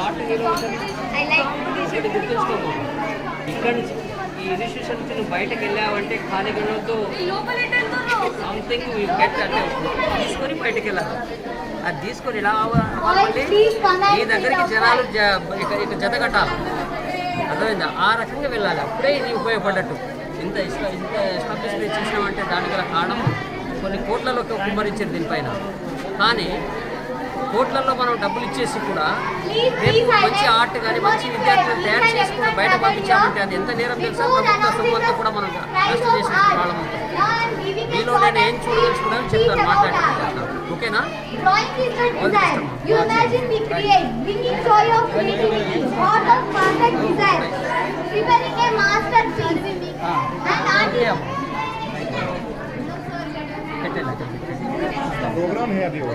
Art hero ఒకటి గుర్తుంచుకోము. ఇక్కడ నుంచి ఈ ఇన్స్టిట్యూషన్ నుంచి నువ్వు బయటకు వెళ్ళావంటే ఖాళీగా ఉండొద్దు. సంథింగ్ గెట్ అంటే తీసుకొని బయటకు వెళ్ళాలి. అది తీసుకొని ఇలా అవ్వాలి. నీ దగ్గరికి జనాలు ఇక జత కట్టాలి. అర్థమైందా? ఆ రకంగా వెళ్ళాలి. అప్పుడే ఇది ఉపయోగపడ్డట్టు. ఇంత ఎస్టాబ్లిష్మెంట్ చేసినామంటే దానికి గల కారణం కొన్ని కోట్లలోకి కుమ్మరించారు దీనిపైన. కానీ కోట్లలో మనం డబ్బులు ఇచ్చేసి కూడా రేపు మంచి ఆర్ట్ కానీ మంచి విద్యార్థులను తయారు చేసి కూడా బయట పంపించామంటే అది ఎంత నేరం తెలుసా? ప్రభుత్వ సొమ్మంతా కూడా మనం నష్టం చేసిన వాళ్ళం. మీలో నేను ఏం చూడదలుచుకున్నాను చెప్తాను, మాట్లాడుకుంటాను. ఓకేనా? प्रोग्राम है अभी वो